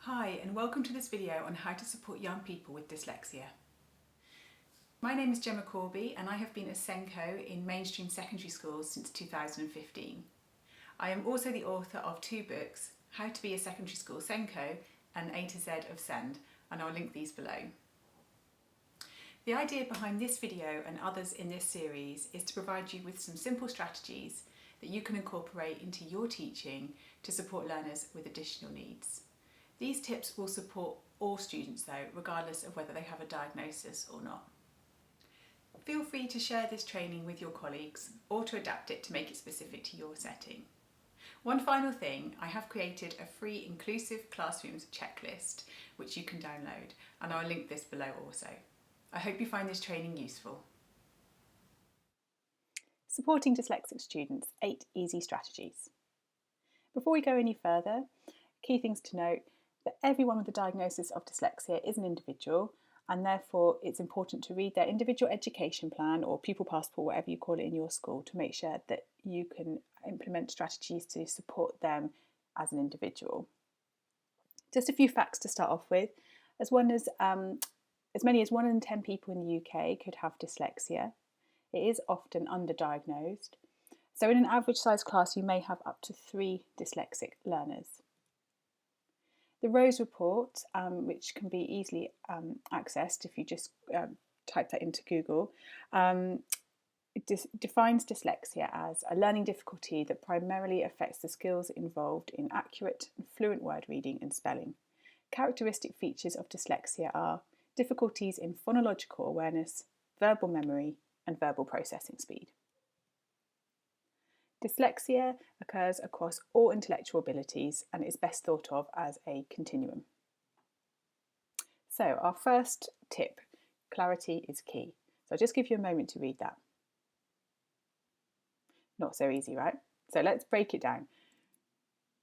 Hi and welcome to this video on how to support young people with dyslexia. My name is Gemma Corby and I have been a SENCO in mainstream secondary schools since 2015. I am also the author of two books, How to be a Secondary School SENCO and A to Z of SEND, and I'll link these below. The idea behind this video and others in this series is to provide you with some simple strategies that you can incorporate into your teaching to support learners with additional needs. These tips will support all students though, regardless of whether they have a diagnosis or not. Feel free to share this training with your colleagues or to adapt it to make it specific to your setting. One final thing, I have created a free inclusive classrooms checklist which you can download, and I'll link this below also. I hope you find this training useful. Supporting dyslexic students, 8 easy strategies. Before we go any further, key things to note that everyone with a diagnosis of dyslexia is an individual, and therefore it's important to read their individual education plan or pupil passport, whatever you call it in your school, to make sure that you can implement strategies to support them as an individual. Just a few facts to start off with. As many as 1 in 10 people in the UK could have dyslexia. It is often underdiagnosed. So in an average size class, you may have up to 3 dyslexic learners. The Rose Report, which can be easily accessed if you just type that into Google, defines dyslexia as a learning difficulty that primarily affects the skills involved in accurate and fluent word reading and spelling. Characteristic features of dyslexia are difficulties in phonological awareness, verbal memory, and verbal processing speed. Dyslexia occurs across all intellectual abilities and is best thought of as a continuum. So our first tip, clarity is key. So I'll just give you a moment to read that. Not so easy, right? So let's break it down.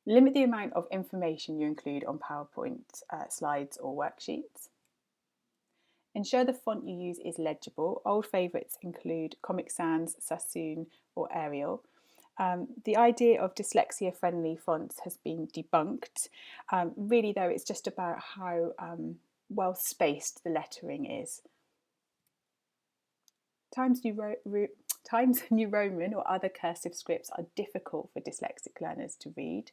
Limit the amount of information you include on PowerPoint slides or worksheets. Ensure the font you use is legible. Old favourites include Comic Sans, Sassoon or Arial. The idea of dyslexia-friendly fonts has been debunked. Really though, it's just about how well spaced the lettering is. Times New Roman or other cursive scripts are difficult for dyslexic learners to read,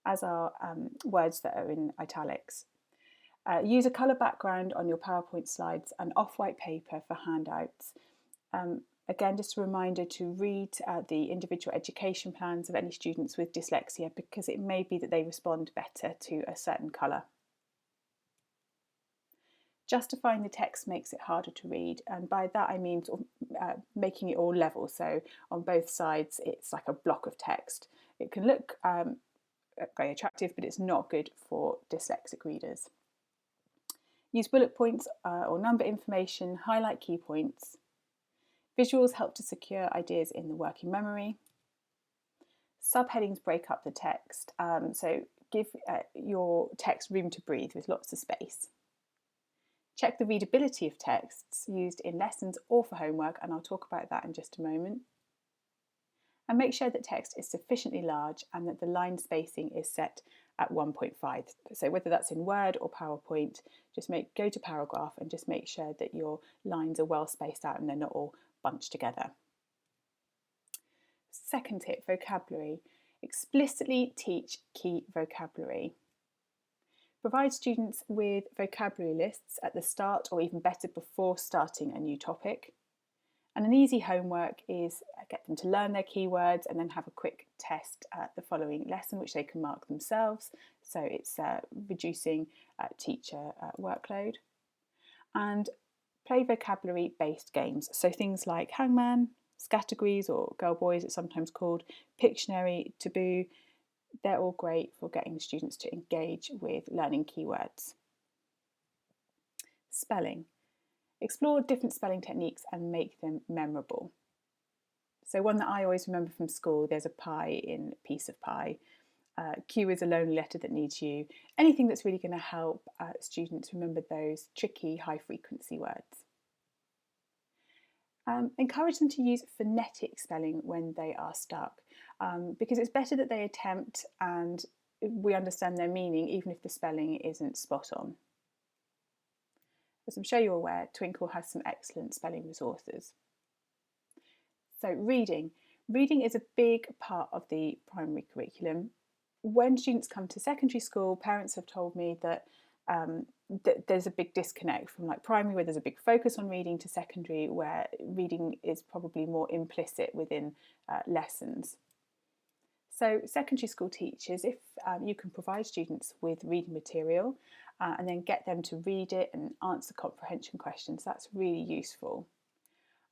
as are words that are in italics. Use a colour background on your PowerPoint slides and off-white paper for handouts. Again, just a reminder to read the individual education plans of any students with dyslexia, because it may be that they respond better to a certain colour. Justifying the text makes it harder to read, and by that I mean making it all level, so on both sides it's like a block of text. It can look very attractive, but it's not good for dyslexic readers. Use bullet points or number information, highlight key points. Visuals help to secure ideas in the working memory. Subheadings break up the text, so give your text room to breathe with lots of space. Check the readability of texts used in lessons or for homework, and I'll talk about that in just a moment. And make sure that text is sufficiently large and that the line spacing is set at 1.5. So whether that's in Word or PowerPoint, just go to paragraph and just make sure that your lines are well spaced out and they're not all bunched together. Second tip, vocabulary. Explicitly teach key vocabulary. Provide students with vocabulary lists at the start, or even better before starting a new topic. And an easy homework is get them to learn their keywords and then have a quick test at the following lesson, which they can mark themselves. So it's reducing teacher workload. And play vocabulary-based games. So things like Hangman, Scattergories, or Girl Boys it's sometimes called, Pictionary, Taboo, they're all great for getting the students to engage with learning keywords. Spelling. Explore different spelling techniques and make them memorable. So one that I always remember from school, there's a pie in piece of pie. Q is a lonely letter that needs you. Anything that's really going to help students remember those tricky high frequency words. Encourage them to use phonetic spelling when they are stuck, because it's better that they attempt and we understand their meaning even if the spelling isn't spot on. As I'm sure you're aware, Twinkle has some excellent spelling resources. So reading. Reading is a big part of the primary curriculum. When students come to secondary school, parents have told me that there's a big disconnect from like primary, where there's a big focus on reading, to secondary, where reading is probably more implicit within lessons. So secondary school teachers, if you can provide students with reading material and then get them to read it and answer comprehension questions, that's really useful.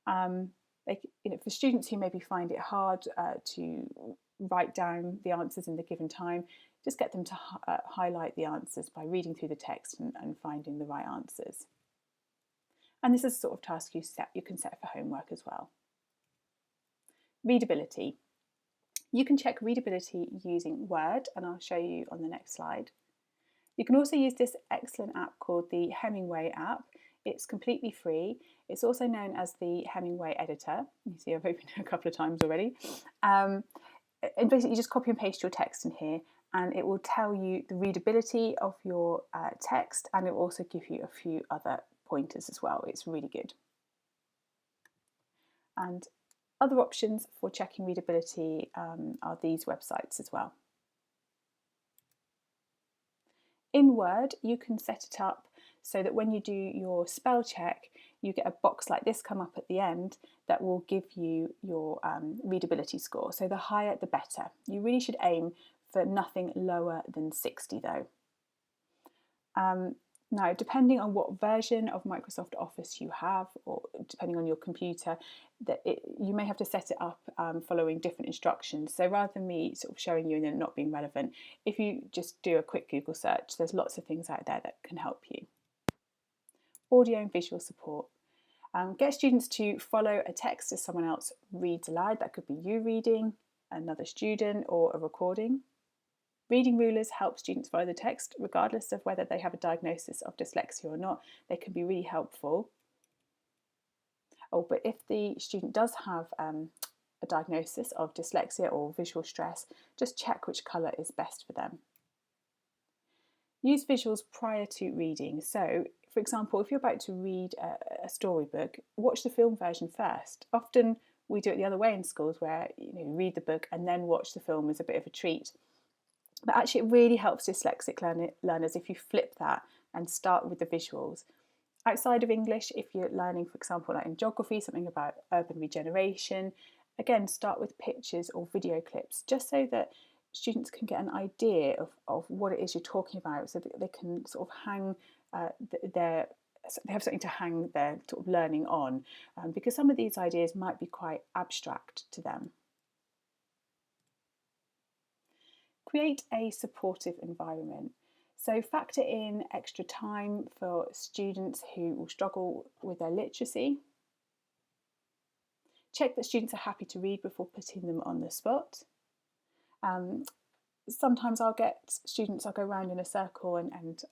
For students who maybe find it hard to write down the answers in the given time, just get them to highlight the answers by reading through the text and finding the right answers. And this is a sort of task you can set for homework as well. Readability. You can check readability using Word, and I'll show you on the next slide. You can also use this excellent app called the Hemingway app. It's completely free. It's also known as the Hemingway editor. You see I've opened it a couple of times already. And basically you just copy and paste your text in here, and it will tell you the readability of your text, and it will also give you a few other pointers as well. It's really good. And other options for checking readability are these websites as well. In Word, you can set it up so that when you do your spell check, you get a box like this come up at the end that will give you your readability score. So the higher, the better. You really should aim for nothing lower than 60 though. Now, depending on what version of Microsoft Office you have, or depending on your computer, you may have to set it up following different instructions. So rather than me sort of showing you and then not being relevant, if you just do a quick Google search, there's lots of things out there that can help you. Audio and visual support. Get students to follow a text as someone else reads aloud. That could be you reading, another student, or a recording. Reading rulers help students follow the text regardless of whether they have a diagnosis of dyslexia or not. They can be really helpful. Oh, but if the student does have a diagnosis of dyslexia or visual stress, just check which colour is best for them. Use visuals prior to reading. So, for example, if you're about to read a storybook, watch the film version first. Often we do it the other way in schools, where you read the book and then watch the film as a bit of a treat. But actually it really helps dyslexic learners if you flip that and start with the visuals. Outside of English, if you're learning, for example, like in geography, something about urban regeneration, again, start with pictures or video clips, just so that students can get an idea of what it is you're talking about, so that they can sort of hang they have something to hang their sort of learning on, because some of these ideas might be quite abstract to them. Create a supportive environment. So factor in extra time for students who will struggle with their literacy. Check that students are happy to read before putting them on the spot. Sometimes I'll go around in a circle and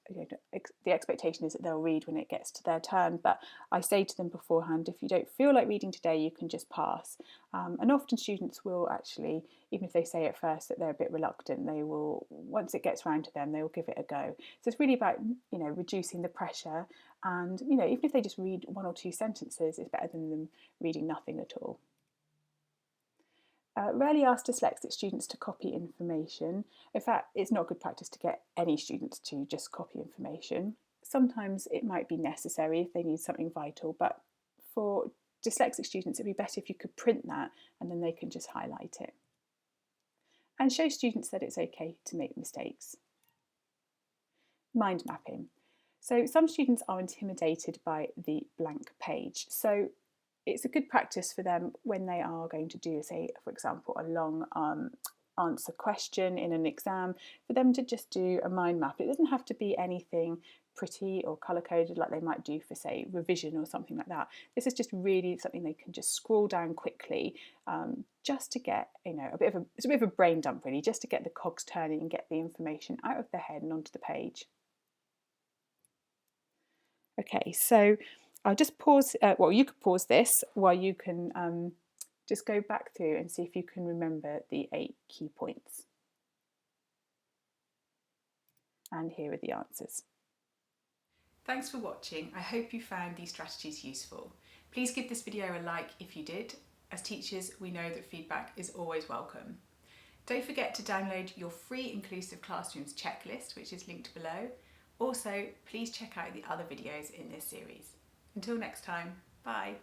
the expectation is that they'll read when it gets to their turn, but I say to them beforehand, if you don't feel like reading today, you can just pass. And often students will actually, even if they say at first that they're a bit reluctant, they will, once it gets round to them, they will give it a go. So it's really about reducing the pressure, and even if they just read 1 or 2 sentences, it's better than them reading nothing at all. Rarely ask dyslexic students to copy information. In fact, it's not good practice to get any students to just copy information. Sometimes it might be necessary if they need something vital, but for dyslexic students, it'd be better if you could print that and then they can just highlight it. And show students that it's okay to make mistakes. Mind mapping. So some students are intimidated by the blank page. So it's a good practice for them when they are going to do, say, for example, a long answer question in an exam, for them to just do a mind map. It doesn't have to be anything pretty or colour-coded like they might do for, say, revision or something like that. This is just really something they can just scroll down quickly, just to get, it's a bit of a brain dump really, just to get the cogs turning and get the information out of their head and onto the page. Okay, so I'll just pause, you could pause this while you can just go back through and see if you can remember the 8 key points. and here are the answers. Thanks for watching. I hope you found these strategies useful. Please give this video a like if you did. As teachers, we know that feedback is always welcome. Don't forget to download your free Inclusive Classrooms checklist, which is linked below. Also, please check out the other videos in this series. Until next time, bye.